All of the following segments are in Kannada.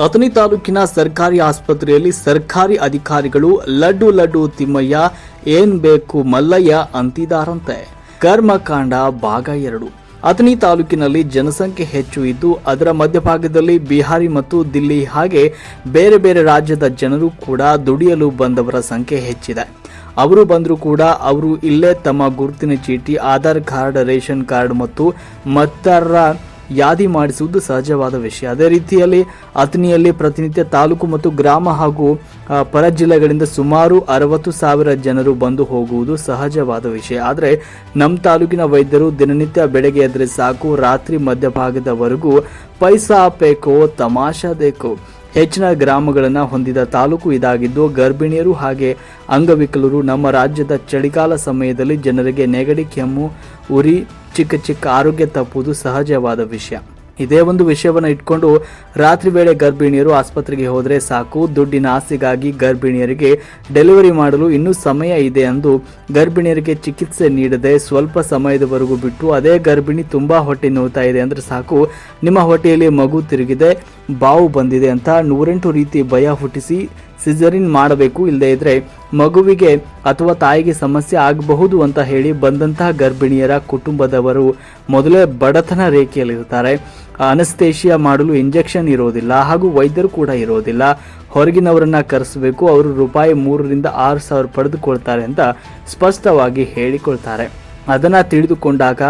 ಅಥಣಿ ತಾಲೂಕಿನ ಸರ್ಕಾರಿ ಆಸ್ಪತ್ರೆಯಲ್ಲಿ ಸರ್ಕಾರಿ ಅಧಿಕಾರಿಗಳು ಲಡ್ಡು ತಿಮ್ಮಯ್ಯ ಏನ್ ಬೇಕು ಮಲ್ಲಯ್ಯ ಅಂತಿದಾರಂತೆ. ಕರ್ಮಕಾಂಡ ಭಾಗ 2. ಅಥಣಿ ತಾಲೂಕಿನಲ್ಲಿ ಜನಸಂಖ್ಯೆ ಹೆಚ್ಚು ಇದ್ದು ಅದರ ಮಧ್ಯಭಾಗದಲ್ಲಿ ಬಿಹಾರಿ ಮತ್ತು ದಿಲ್ಲಿ ಹಾಗೆ ಬೇರೆ ಬೇರೆ ರಾಜ್ಯದ ಜನರು ಕೂಡ ದುಡಿಯಲು ಬಂದವರ ಸಂಖ್ಯೆ ಹೆಚ್ಚಿದೆ. ಅವರು ಬಂದರೂ ಕೂಡ ಅವರು ಇಲ್ಲೇ ತಮ್ಮ ಗುರುತಿನ ಚೀಟಿ, ಆಧಾರ್ ಕಾರ್ಡ್, ರೇಷನ್ ಕಾರ್ಡ್ ಮತ್ತು ಮತದಾರರ ಯಾದಿ ಮಾಡಿಸುವುದು ಸಹಜವಾದ ವಿಷಯ. ಅದೇ ರೀತಿಯಲ್ಲಿ ಅಥಣಿಯಲ್ಲಿ ಪ್ರತಿನಿತ್ಯ ತಾಲೂಕು ಮತ್ತು ಗ್ರಾಮ ಹಾಗೂ ಪರ ಜಿಲ್ಲೆಗಳಿಂದ ಸುಮಾರು 60,000 ಜನರು ಬಂದು ಹೋಗುವುದು ಸಹಜವಾದ ವಿಷಯ. ಆದರೆ ನಮ್ಮ ತಾಲೂಕಿನ ವೈದ್ಯರು ದಿನನಿತ್ಯ ಬೆಳಗ್ಗೆ ಎದ್ರೆ ಸಾಕು ರಾತ್ರಿ ಮಧ್ಯಭಾಗದವರೆಗೂ ಪೈಸಾ ಬೇಕೋ ತಮಾಷಾ ಬೇಕೋ. ಹೆಚ್ಚಿನ ಗ್ರಾಮಗಳನ್ನು ಹೊಂದಿದ ತಾಲೂಕು ಇದಾಗಿದ್ದು ಗರ್ಭಿಣಿಯರು ಹಾಗೆ ಅಂಗವಿಕಲರು ನಮ್ಮ ರಾಜ್ಯದ ಚಳಿಗಾಲ ಸಮಯದಲ್ಲಿ ಜನರಿಗೆ ನೆಗಡಿ, ಕೆಮ್ಮು, ಉರಿ, ಚಿಕ್ಕ ಆರೋಗ್ಯ ತಪ್ಪುವುದು ಸಹಜವಾದ ವಿಷಯ. ಇದೇ ಒಂದು ವಿಷಯವನ್ನು ಇಟ್ಕೊಂಡು ರಾತ್ರಿ ವೇಳೆ ಗರ್ಭಿಣಿಯರು ಆಸ್ಪತ್ರೆಗೆ ಹೋದರೆ ಸಾಕು, ದುಡ್ಡಿನ ಆಸೆಗಾಗಿ ಗರ್ಭಿಣಿಯರಿಗೆ ಡೆಲಿವರಿ ಮಾಡಲು ಇನ್ನೂ ಸಮಯ ಇದೆ ಎಂದು ಗರ್ಭಿಣಿಯರಿಗೆ ಚಿಕಿತ್ಸೆ ನೀಡದೆ ಸ್ವಲ್ಪ ಸಮಯದವರೆಗೂ ಬಿಟ್ಟು ಅದೇ ಗರ್ಭಿಣಿ ತುಂಬಾ ಹೊಟ್ಟೆ ನೋವ್ತಾ ಇದೆ ಅಂದ್ರೆ ಸಾಕು, ನಿಮ್ಮ ಹೊಟ್ಟೆಯಲ್ಲಿ ಮಗು ತಿರುಗಿದೆ, ಬಾವು ಬಂದಿದೆ ಅಂತ 108 ರೀತಿ ಭಯ ಹುಟ್ಟಿಸಿ ಸಿಸರಿನ್ ಮಾಡಬೇಕು, ಇಲ್ಲದೇ ಇದ್ರೆ ಮಗುವಿಗೆ ಅಥವಾ ತಾಯಿಗೆ ಸಮಸ್ಯೆ ಆಗಬಹುದು ಅಂತ ಹೇಳಿ ಬಂದಂತಹ ಗರ್ಭಿಣಿಯರ ಕುಟುಂಬದವರು ಮೊದಲೇ ಬಡತನ ರೇಖೆಯಲ್ಲಿರ್ತಾರೆ. ಅನಸ್ತೇಷಿಯಾ ಮಾಡಲು ಇಂಜೆಕ್ಷನ್ ಇರೋದಿಲ್ಲ ಹಾಗೂ ವೈದ್ಯರು ಕೂಡ ಇರೋದಿಲ್ಲ. ಹೊರಗಿನವರನ್ನ ಕರೆಸಬೇಕು, ಅವರು ರೂಪಾಯಿ 3,000 to 6,000 ಪಡೆದುಕೊಳ್ತಾರೆ ಅಂತ ಸ್ಪಷ್ಟವಾಗಿ ಹೇಳಿಕೊಳ್ತಾರೆ. ಅದನ್ನ ತಿಳಿದುಕೊಂಡಾಗ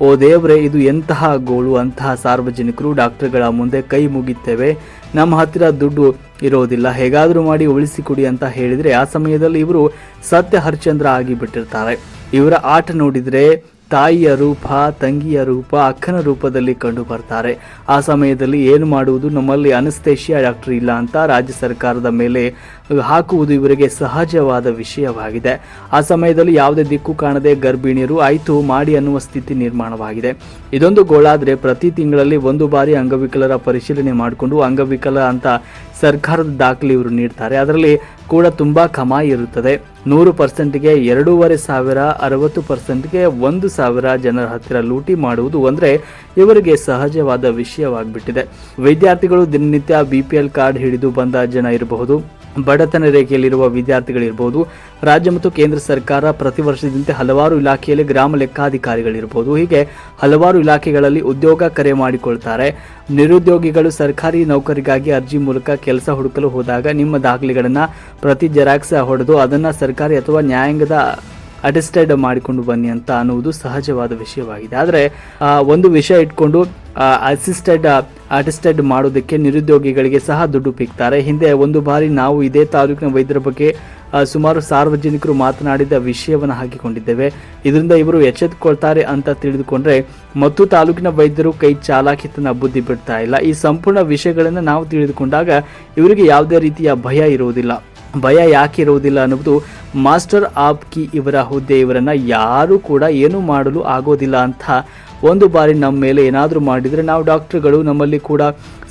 ಓ ದೇವ್ರೆ, ಇದು ಎಂತಹ ಗೋಳು. ಅಂತಹ ಸಾರ್ವಜನಿಕರು ಡಾಕ್ಟರ್ಗಳ ಮುಂದೆ ಕೈ ಮುಗಿತೇವೆ, ನಮ್ಮ ಹತ್ತಿರ ದುಡ್ಡು ಇರೋದಿಲ್ಲ, ಹೇಗಾದರೂ ಮಾಡಿ ಉಳಿಸಿಕೊಡಿ ಅಂತ ಹೇಳಿದರೆ ಆ ಸಮಯದಲ್ಲಿ ಇವರು ಸತ್ಯ ಹರಿಶ್ಚಂದ್ರ ಆಗಿಬಿಟ್ಟಿರ್ತಾರೆ. ಇವರ ಆಟ ನೋಡಿದರೆ ತಾಯಿಯ ರೂಪ, ತಂಗಿಯ ರೂಪ, ಅಕ್ಕನ ರೂಪದಲ್ಲಿ ಕಂಡು ಬರ್ತಾರೆ. ಆ ಸಮಯದಲ್ಲಿ ಏನು ಮಾಡುವುದು, ನಮ್ಮಲ್ಲಿ ಅನಸ್ತೇಷಿಯಾ ಡಾಕ್ಟರ್ ಇಲ್ಲ ಅಂತ ರಾಜ್ಯ ಸರ್ಕಾರದ ಮೇಲೆ ಹಾಕುವುದು ಇವರಿಗೆ ಸಹಜವಾದ ವಿಷಯವಾಗಿದೆ. ಆ ಸಮಯದಲ್ಲಿ ಯಾವುದೇ ದಿಕ್ಕು ಕಾಣದೆ ಗರ್ಭಿಣಿಯರು ಆಯ್ತು ಮಾಡಿ ಅನ್ನುವ ಸ್ಥಿತಿ ನಿರ್ಮಾಣವಾಗಿದೆ. ಇದೊಂದು ಗೋಳಾದ್ರೆ ಪ್ರತಿ ತಿಂಗಳಲ್ಲಿ 1 ಬಾರಿ ಅಂಗವಿಕಲರ ಪರಿಶೀಲನೆ ಮಾಡಿಕೊಂಡು ಅಂಗವಿಕಲ ಅಂತ ಸರ್ಕಾರದ ದಾಖಲೆ ಇವರು ನೀಡ್ತಾರೆ. ಅದರಲ್ಲಿ ಕೂಡ ತುಂಬಾ ಕಮಾಯಿ ಇರುತ್ತದೆ. 100%ಗೆ 2,500, 60%ಗೆ 1,000 ಜನರ ಹತ್ತಿರ ಲೂಟಿ ಮಾಡುವುದು ಅಂದ್ರೆ ಇವರಿಗೆ ಸಹಜವಾದ ವಿಷಯವಾಗಿಬಿಟ್ಟಿದೆ. ವಿದ್ಯಾರ್ಥಿಗಳು ದಿನನಿತ್ಯ BPL ಕಾರ್ಡ್ ಹಿಡಿದು ಬಂದ ಜನ ಇರಬಹುದು, ಬಡತನ ರೇಖೆಯಲ್ಲಿರುವ ವಿದ್ಯಾರ್ಥಿಗಳಿರ್ಬೋದು, ರಾಜ್ಯ ಮತ್ತು ಕೇಂದ್ರ ಸರ್ಕಾರ ಪ್ರತಿ ವರ್ಷದಂತೆ ಹಲವಾರು ಇಲಾಖೆಯಲ್ಲಿ ಗ್ರಾಮ ಲೆಕ್ಕಾಧಿಕಾರಿಗಳಿರ್ಬೋದು, ಹೀಗೆ ಹಲವಾರು ಇಲಾಖೆಗಳಲ್ಲಿ ಉದ್ಯೋಗ ಕರೆ ಮಾಡಿಕೊಳ್ತಾರೆ. ನಿರುದ್ಯೋಗಿಗಳು ಸರ್ಕಾರಿ ನೌಕರಿಗಾಗಿ ಅರ್ಜಿ ಮೂಲಕ ಕೆಲಸ ಹುಡುಕಲು ಹೋದಾಗ ನಿಮ್ಮ ದಾಖಲೆಗಳನ್ನು ಪ್ರತಿ ಜೆರಾಕ್ಸ್ ಹೊಡೆದು ಅದನ್ನು ಸರ್ಕಾರಿ ಅಥವಾ ನ್ಯಾಯಾಂಗದ ಅಟೆಸ್ಟೆಡ್ ಮಾಡಿಕೊಂಡು ಬನ್ನಿ ಅಂತ ಅನ್ನುವುದು ಸಹಜವಾದ ವಿಷಯವಾಗಿದೆ. ಆದರೆ ಒಂದು ವಿಷಯ ಇಟ್ಕೊಂಡು ಅಟೆಸ್ಟೆಡ್ ಮಾಡೋದಕ್ಕೆ ನಿರುದ್ಯೋಗಿಗಳಿಗೆ ಸಹ ದುಡ್ಡು ಪಿಕ್ತಾರೆ. ಹಿಂದೆ ಒಂದು ಬಾರಿ ನಾವು ಇದೇ ತಾಲೂಕಿನ ವೈದ್ಯರ ಬಗ್ಗೆ ಸುಮಾರು ಸಾರ್ವಜನಿಕರು ಮಾತನಾಡಿದ ವಿಷಯವನ್ನು ಹಾಕಿಕೊಂಡಿದ್ದೇವೆ. ಇದರಿಂದ ಇವರು ಎಚ್ಚೆತ್ತುಕೊಳ್ತಾರೆ ಅಂತ ತಿಳಿದುಕೊಂಡ್ರೆ ಮತ್ತು ತಾಲೂಕಿನ ವೈದ್ಯರು ಕೈ ಚಾಲಾಕಿತನ ಬುದ್ಧಿ ಬಿಡ್ತಾ ಇಲ್ಲ. ಈ ಸಂಪೂರ್ಣ ವಿಷಯಗಳನ್ನು ನಾವು ತಿಳಿದುಕೊಂಡಾಗ ಇವರಿಗೆ ಯಾವುದೇ ರೀತಿಯ ಭಯ ಇರುವುದಿಲ್ಲ. ಭಯ ಯಾಕೆ ಇರುವುದಿಲ್ಲ ಅನ್ನುವುದು ಮಾಸ್ಟರ್ ಆಫ್ ಕಿ ಇವರ ಹುದ್ದೆ, ಇವರನ್ನ ಯಾರು ಕೂಡ ಏನು ಮಾಡಲು ಆಗೋದಿಲ್ಲ ಅಂತ ಒಂದು ಬಾರಿ ನಮ್ಮ ಮೇಲೆ ಏನಾದರೂ ಮಾಡಿದರೆ ನಾವು ಡಾಕ್ಟರ್ಗಳು, ನಮ್ಮಲ್ಲಿ ಕೂಡ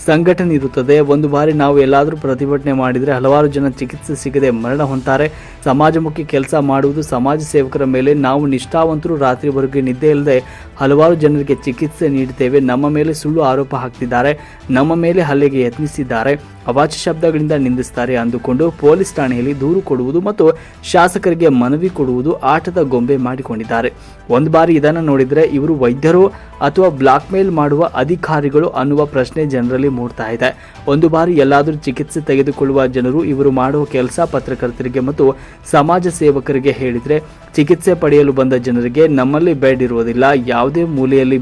ಸಂಘಟನೆ ಇರುತ್ತದೆ. ಒಂದು ಬಾರಿ ನಾವು ಎಲ್ಲಾದರೂ ಪ್ರತಿಭಟನೆ ಮಾಡಿದರೆ ಹಲವಾರು ಜನ ಚಿಕಿತ್ಸೆ ಸಿಗದೆ ಮರಣ ಹೊಂತಾರೆ. ಸಮಾಜಮುಖಿ ಕೆಲಸ ಮಾಡುವುದು ಸಮಾಜ ಸೇವಕರ ಮೇಲೆ ನಾವು ನಿಷ್ಠಾವಂತರು, ರಾತ್ರಿವರೆಗೆ ನಿದ್ದೆ ಇಲ್ಲದೆ ಹಲವಾರು ಜನರಿಗೆ ಚಿಕಿತ್ಸೆ ನೀಡುತ್ತೇವೆ. ನಮ್ಮ ಮೇಲೆ ಸುಳ್ಳು ಆರೋಪ ಹಾಕ್ತಿದ್ದಾರೆ, ನಮ್ಮ ಮೇಲೆ ಹಲ್ಲೆಗೆ ಯತ್ನಿಸಿದ್ದಾರೆ, ಅವಾಚ್ಯ ಶಬ್ದಗಳಿಂದ ನಿಂದಿಸ್ತಾರೆ ಅಂದುಕೊಂಡು ಪೊಲೀಸ್ ಠಾಣೆಯಲ್ಲಿ ದೂರು ಕೊಡುವುದು ಮತ್ತು ಶಾಸಕರಿಗೆ ಮನವಿ ಕೊಡುವುದು ಆಟದ ಗೊಂಬೆ ಮಾಡಿಕೊಂಡಿದ್ದಾರೆ. ಒಂದು ಬಾರಿ ಇದನ್ನು ನೋಡಿದರೆ ಇವರು ವೈದ್ಯರು ಅಥವಾ ಬ್ಲಾಕ್ ಮೇಲ್ ಮಾಡುವ ಅಧಿಕಾರಿಗಳು ಅನ್ನುವ ಪ್ರಶ್ನೆ ಜನರಲ್ಲಿ ಮೂಡ್ತಾ ಇದೆ. ಒಂದು ಬಾರಿ ಎಲ್ಲಾದರೂ ಚಿಕಿತ್ಸೆ ತೆಗೆದುಕೊಳ್ಳುವ ಜನರು ಇವರು ಮಾಡುವ ಕೆಲಸ ಪತ್ರಕರ್ತರಿಗೆ ಮತ್ತು ಸಮಾಜ ಸೇವಕರಿಗೆ ಹೇಳಿದರೆ ಚಿಕಿತ್ಸೆ ಪಡೆಯಲು ಬಂದ ಜನರಿಗೆ ನಮ್ಮಲ್ಲಿ ಬೆಡ್ ಇರುವುದಿಲ್ಲ, ಯಾವುದೇ ಮೂಲೆಯಲ್ಲಿ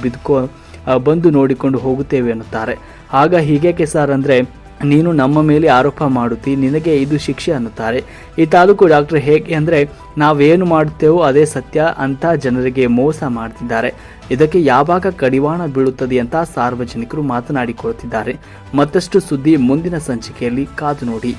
ಬಂದು ನೋಡಿಕೊಂಡು ಹೋಗುತ್ತೇವೆ ಅನ್ನುತ್ತಾರೆ. ಆಗ ಹೀಗೆ ಸರ್ ಅಂದರೆ ನೀನು ನಮ್ಮ ಮೇಲೆ ಆರೋಪ ಮಾಡುತ್ತಿ, ನಿನಗೆ ಇದು ಶಿಕ್ಷೆ ಅನ್ನುತ್ತಾರೆ. ಈ ತಾಲೂಕು ಡಾಕ್ಟರ್ ಹೇಗೆ ಅಂದರೆ ನಾವೇನು ಮಾಡುತ್ತೇವೋ ಅದೇ ಸತ್ಯ ಅಂತ ಜನರಿಗೆ ಮೋಸ ಮಾಡ್ತಿದ್ದಾರೆ. ಇದಕ್ಕೆ ಯಾವಾಗ ಕಡಿವಾಣ ಬೀಳುತ್ತದೆ ಅಂತ ಸಾರ್ವಜನಿಕರು ಮಾತನಾಡಿಕೊಳ್ಳುತ್ತಿದ್ದಾರೆ. ಮತ್ತಷ್ಟು ಸುದ್ದಿ ಮುಂದಿನ ಸಂಚಿಕೆಯಲ್ಲಿ ಕಾದು ನೋಡಿ.